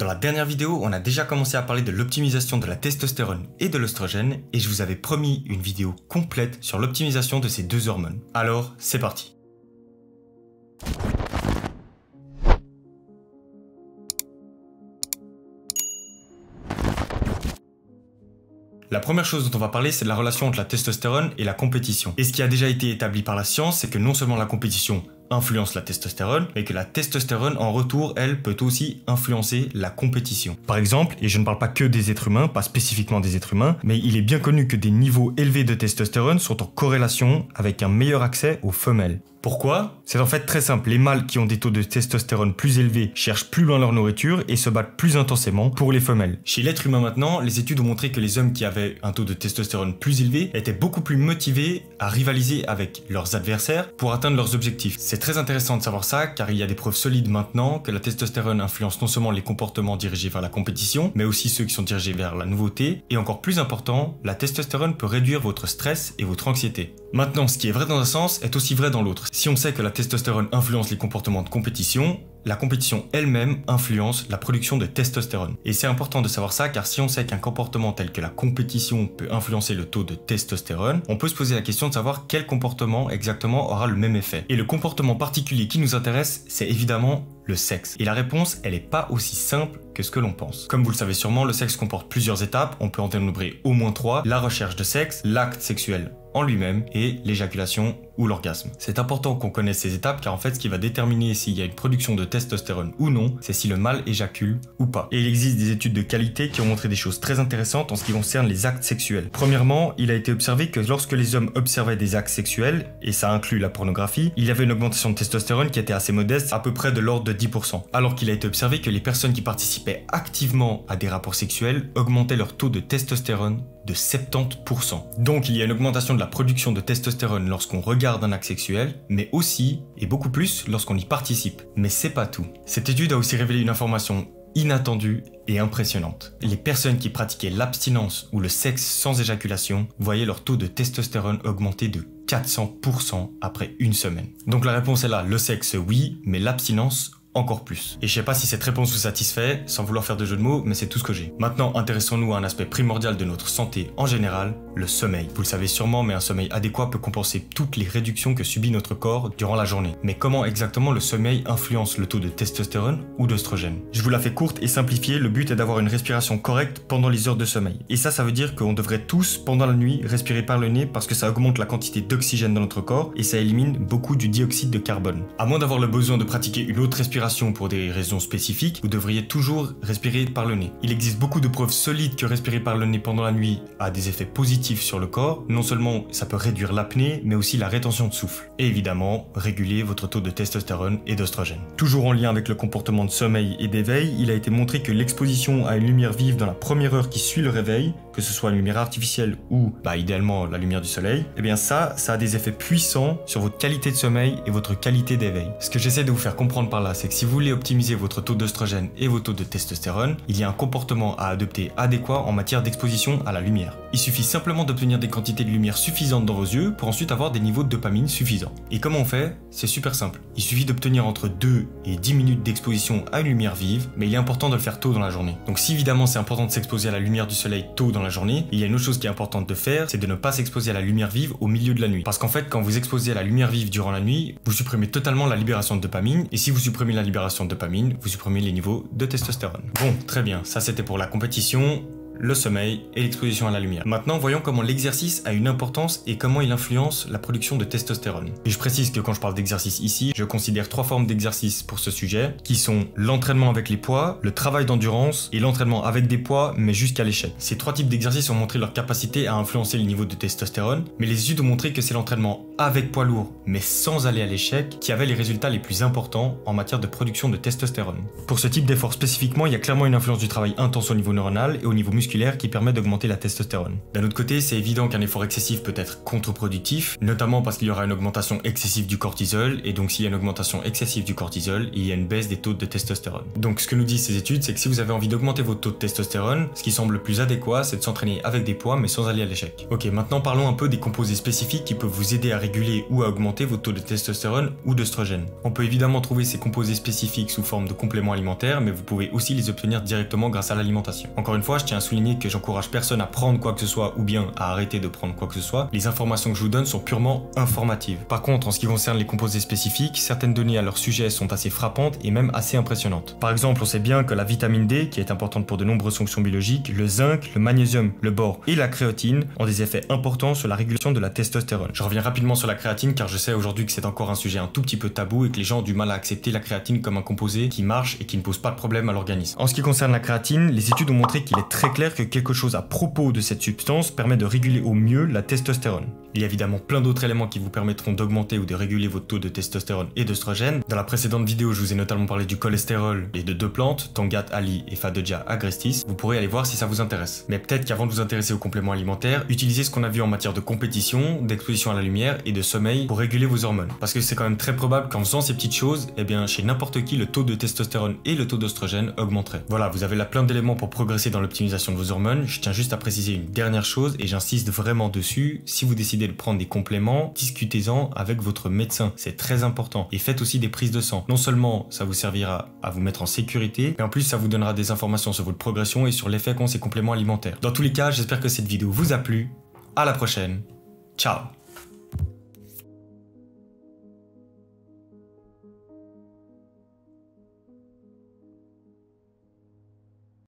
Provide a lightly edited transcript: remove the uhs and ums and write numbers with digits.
Dans la dernière vidéo, on a déjà commencé à parler de l'optimisation de la testostérone et de l'œstrogène et je vous avais promis une vidéo complète sur l'optimisation de ces deux hormones. Alors, c'est parti. La première chose dont on va parler, c'est de la relation entre la testostérone et la compétition. Et ce qui a déjà été établi par la science, c'est que non seulement la compétition influence la testostérone, mais que la testostérone en retour, elle, peut aussi influencer la compétition. Par exemple, et je ne parle pas que des êtres humains, pas spécifiquement des êtres humains, mais il est bien connu que des niveaux élevés de testostérone sont en corrélation avec un meilleur accès aux femelles. Pourquoi? C'est en fait très simple, les mâles qui ont des taux de testostérone plus élevés cherchent plus loin leur nourriture et se battent plus intensément pour les femelles. Chez l'être humain maintenant, les études ont montré que les hommes qui avaient un taux de testostérone plus élevé étaient beaucoup plus motivés à rivaliser avec leurs adversaires pour atteindre leurs objectifs. C'est très intéressant de savoir ça car il y a des preuves solides maintenant que la testostérone influence non seulement les comportements dirigés vers la compétition, mais aussi ceux qui sont dirigés vers la nouveauté et encore plus important, la testostérone peut réduire votre stress et votre anxiété. Maintenant, ce qui est vrai dans un sens est aussi vrai dans l'autre. Si on sait que la testostérone influence les comportements de compétition, la compétition elle-même influence la production de testostérone. Et c'est important de savoir ça car si on sait qu'un comportement tel que la compétition peut influencer le taux de testostérone, on peut se poser la question de savoir quel comportement exactement aura le même effet. Et le comportement particulier qui nous intéresse, c'est évidemment le sexe. Et la réponse, elle n'est pas aussi simple que ce que l'on pense. Comme vous le savez sûrement, le sexe comporte plusieurs étapes, on peut en dénombrer au moins 3, la recherche de sexe, l'acte sexuel en lui-même et l'éjaculation ou l'orgasme. C'est important qu'on connaisse ces étapes car en fait ce qui va déterminer s'il y a une production de testostérone ou non, c'est si le mâle éjacule ou pas. Et il existe des études de qualité qui ont montré des choses très intéressantes en ce qui concerne les actes sexuels. Premièrement, il a été observé que lorsque les hommes observaient des actes sexuels, et ça inclut la pornographie, il y avait une augmentation de testostérone qui était assez modeste, à peu près de l'ordre de 10%. Alors qu'il a été observé que les personnes qui participaient activement à des rapports sexuels augmentaient leur taux de testostérone de 70%. Donc il y a une augmentation de la production de testostérone lorsqu'on regarde un acte sexuel, mais aussi, et beaucoup plus, lorsqu'on y participe. Mais c'est pas tout. Cette étude a aussi révélé une information inattendue et impressionnante. Les personnes qui pratiquaient l'abstinence ou le sexe sans éjaculation voyaient leur taux de testostérone augmenter de 400% après une semaine. Donc la réponse est là, le sexe oui, mais l'abstinence encore plus. Et je sais pas si cette réponse vous satisfait, sans vouloir faire de jeu de mots, mais c'est tout ce que j'ai. Maintenant, intéressons-nous à un aspect primordial de notre santé en général, le sommeil. Vous le savez sûrement, mais un sommeil adéquat peut compenser toutes les réductions que subit notre corps durant la journée. Mais comment exactement le sommeil influence le taux de testostérone ou d'œstrogène? Je vous la fais courte et simplifiée, le but est d'avoir une respiration correcte pendant les heures de sommeil. Et ça veut dire qu'on devrait tous, pendant la nuit, respirer par le nez parce que ça augmente la quantité d'oxygène dans notre corps et ça élimine beaucoup du dioxyde de carbone. À moins d'avoir le besoin de pratiquer une autre respiration pour des raisons spécifiques, vous devriez toujours respirer par le nez. Il existe beaucoup de preuves solides que respirer par le nez pendant la nuit a des effets positifs sur le corps. Non seulement ça peut réduire l'apnée, mais aussi la rétention de souffle. Et évidemment, réguler votre taux de testostérone et d'œstrogène. Toujours en lien avec le comportement de sommeil et d'éveil, il a été montré que l'exposition à une lumière vive dans la première heure qui suit le réveil, que ce soit une lumière artificielle ou, idéalement, la lumière du soleil, eh bien ça a des effets puissants sur votre qualité de sommeil et votre qualité d'éveil. Ce que j'essaie de vous faire comprendre par là, c'est que si vous voulez optimiser votre taux d'œstrogène et vos taux de testostérone, il y a un comportement à adopter adéquat en matière d'exposition à la lumière. Il suffit simplement d'obtenir des quantités de lumière suffisantes dans vos yeux pour ensuite avoir des niveaux de dopamine suffisants. Et comment on fait? C'est super simple. Il suffit d'obtenir entre 2 et 10 minutes d'exposition à une lumière vive, mais il est important de le faire tôt dans la journée. Donc si évidemment c'est important de s'exposer à la lumière du soleil tôt dans la journée, il y a une autre chose qui est importante de faire, c'est de ne pas s'exposer à la lumière vive au milieu de la nuit. Parce qu'en fait, quand vous exposez à la lumière vive durant la nuit, vous supprimez totalement la libération de dopamine, et si vous supprimez la libération de dopamine, vous supprimez les niveaux de testostérone. Bon, très bien, ça c'était pour la compétition, le sommeil et l'exposition à la lumière. Maintenant, voyons comment l'exercice a une importance et comment il influence la production de testostérone. Et je précise que quand je parle d'exercice ici, je considère 3 formes d'exercice pour ce sujet, qui sont l'entraînement avec les poids, le travail d'endurance et l'entraînement avec des poids, mais jusqu'à l'échec. Ces 3 types d'exercices ont montré leur capacité à influencer le niveau de testostérone, mais les études ont montré que c'est l'entraînement avec poids lourd, mais sans aller à l'échec, qui avait les résultats les plus importants en matière de production de testostérone. Pour ce type d'effort spécifiquement, il y a clairement une influence du travail intense au niveau neuronal et au niveau musculaire musculaire qui permet d'augmenter la testostérone. D'un autre côté, c'est évident qu'un effort excessif peut être contre-productif, notamment parce qu'il y aura une augmentation excessive du cortisol, et donc s'il y a une augmentation excessive du cortisol, il y a une baisse des taux de testostérone. Donc ce que nous disent ces études, c'est que si vous avez envie d'augmenter votre taux de testostérone, ce qui semble le plus adéquat, c'est de s'entraîner avec des poids mais sans aller à l'échec. Ok, maintenant parlons un peu des composés spécifiques qui peuvent vous aider à réguler ou à augmenter votre taux de testostérone ou d'œstrogène. On peut évidemment trouver ces composés spécifiques sous forme de compléments alimentaires, mais vous pouvez aussi les obtenir directement grâce à l'alimentation. Encore une fois, je tiens à souligner que j'encourage personne à prendre quoi que ce soit ou bien à arrêter de prendre quoi que ce soit. Les informations que je vous donne sont purement informatives. Par contre, en ce qui concerne les composés spécifiques, certaines données à leur sujet sont assez frappantes et même assez impressionnantes. Par exemple, on sait bien que la vitamine D, qui est importante pour de nombreuses fonctions biologiques, le zinc, le magnésium, le bore et la créatine ont des effets importants sur la régulation de la testostérone. Je reviens rapidement sur la créatine car je sais aujourd'hui que c'est encore un sujet un tout petit peu tabou et que les gens ont du mal à accepter la créatine comme un composé qui marche et qui ne pose pas de problème à l'organisme. En ce qui concerne la créatine, les études ont montré qu'il est très clair que quelque chose à propos de cette substance permet de réguler au mieux la testostérone. Il y a évidemment plein d'autres éléments qui vous permettront d'augmenter ou de réguler votre taux de testostérone et d'œstrogène. Dans la précédente vidéo, je vous ai notamment parlé du cholestérol et de deux plantes, Tangat Ali et Fadoja agrestis. Vous pourrez aller voir si ça vous intéresse. Mais peut-être qu'avant de vous intéresser aux compléments alimentaires, utilisez ce qu'on a vu en matière de compétition, d'exposition à la lumière et de sommeil pour réguler vos hormones. Parce que c'est quand même très probable qu'en faisant ces petites choses, eh bien chez n'importe qui, le taux de testostérone et le taux d'œstrogène augmenteraient. Voilà, vous avez là plein d'éléments pour progresser dans l'optimisation de vos hormones. Je tiens juste à préciser une dernière chose et j'insiste vraiment dessus. Si vous décidez de prendre des compléments, discutez-en avec votre médecin. C'est très important. Et faites aussi des prises de sang. Non seulement ça vous servira à vous mettre en sécurité, mais en plus ça vous donnera des informations sur votre progression et sur l'effet qu'ont ces compléments alimentaires. Dans tous les cas, j'espère que cette vidéo vous a plu. À la prochaine. Ciao.